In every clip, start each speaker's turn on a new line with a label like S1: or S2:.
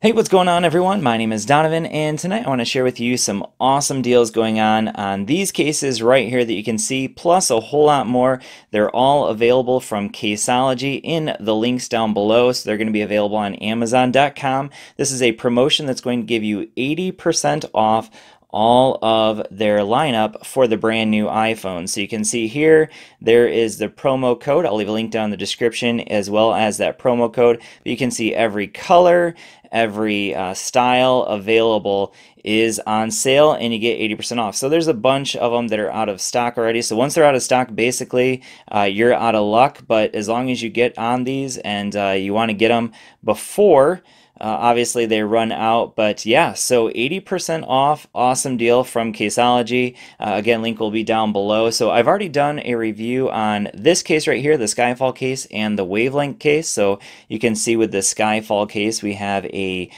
S1: Hey, what's going on, everyone? My name is Donovan, and tonight I want to share with you some awesome deals going on these cases right here that you can see, plus a whole lot more. They're all available from Caseology in the links down below, so they're going to be available on Amazon.com. This is a promotion that's going to give you 80% off all of their lineup for the brand new iPhone. So you can see here, there is the promo code. I'll leave a link down in the description as well as that promo code. But you can see every color, every style available is on sale, and you get 80% off. So there's a bunch of them that are out of stock already. So once they're out of stock, basically you're out of luck. But as long as you get on these and you want to get them before obviously they run out, but yeah, so 80% off, awesome deal from Caseology. Again, link will be down below. So I've already done a review on this case right here, the Skyfall case and the Wavelength case. So you can see with the Skyfall case, we have a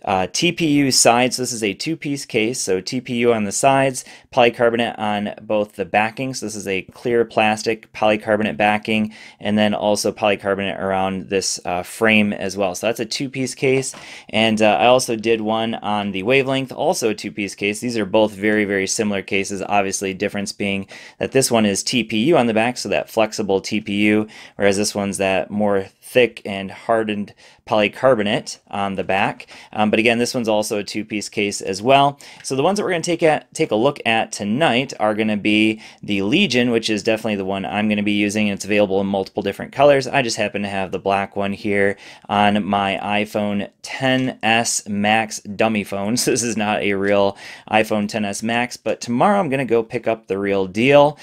S1: TPU sides. This is a two-piece case, so TPU on the sides, polycarbonate on both the backings. So this is a clear plastic polycarbonate backing, and then also polycarbonate around this frame as well. So that's a two-piece case, and I also did one on the Wavelength, also a two-piece case. These are both very, very similar cases, obviously difference being that this one is TPU on the back, so that flexible TPU, whereas this one's that more thick and hardened polycarbonate on the back. But again, this one's also a two-piece case as well. So the ones that we're going to take a look at tonight are going to be the Legion, which is definitely the one I'm going to be using. It's available in multiple different colors. I just happen to have the black one here on my iPhone XS Max dummy phone. So this is not a real iPhone XS Max, but tomorrow I'm going to go pick up the real deal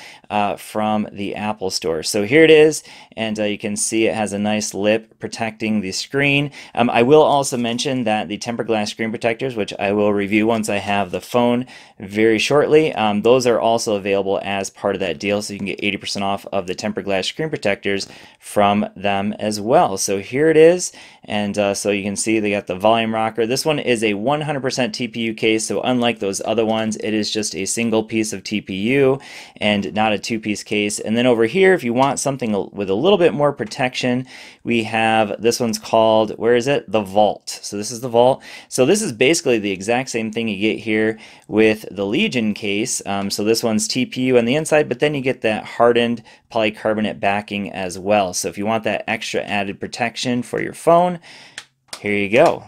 S1: from the Apple Store. So here it is, and you can see it has a nice lip protecting the screen. I will also mention that the tempered glass screen protectors, which I will review once I have the phone very shortly, those are also available as part of that deal, so you can get 80% off of the tempered glass screen protectors from them as well. So here it is, and so you can see they got the volume rocker. This one is a 100% TPU case, so unlike those other ones, it is just a single piece of TPU and not a two-piece case. And then over here, if you want something with a little bit more protection, we have, this one's called, where is it? The Vault. So this is the Vault. So this is basically the exact same thing you get here with the Legion case. So this one's TPU on the inside, but then you get that hardened polycarbonate backing as well. So if you want that extra added protection for your phone, here you go.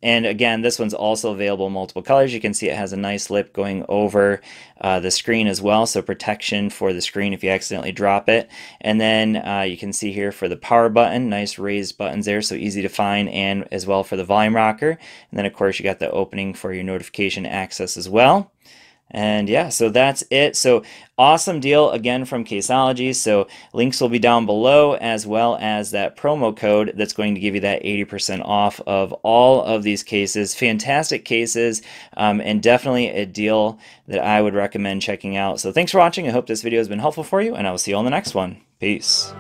S1: And again, this one's also available in multiple colors. You can see it has a nice lip going over the screen as well, so protection for the screen if you accidentally drop it. And then you can see here for the power button, nice raised buttons there, so easy to find, and as well for the volume rocker. And then of course you got the opening for your notification access as well. And yeah, so that's it. So awesome deal again from Caseology. So links will be down below, as well as that promo code that's going to give you that 80% off of all of these cases. Fantastic cases, and definitely a deal that I would recommend checking out. So thanks for watching. I hope this video has been helpful for you, and I will see you on the next one. Peace.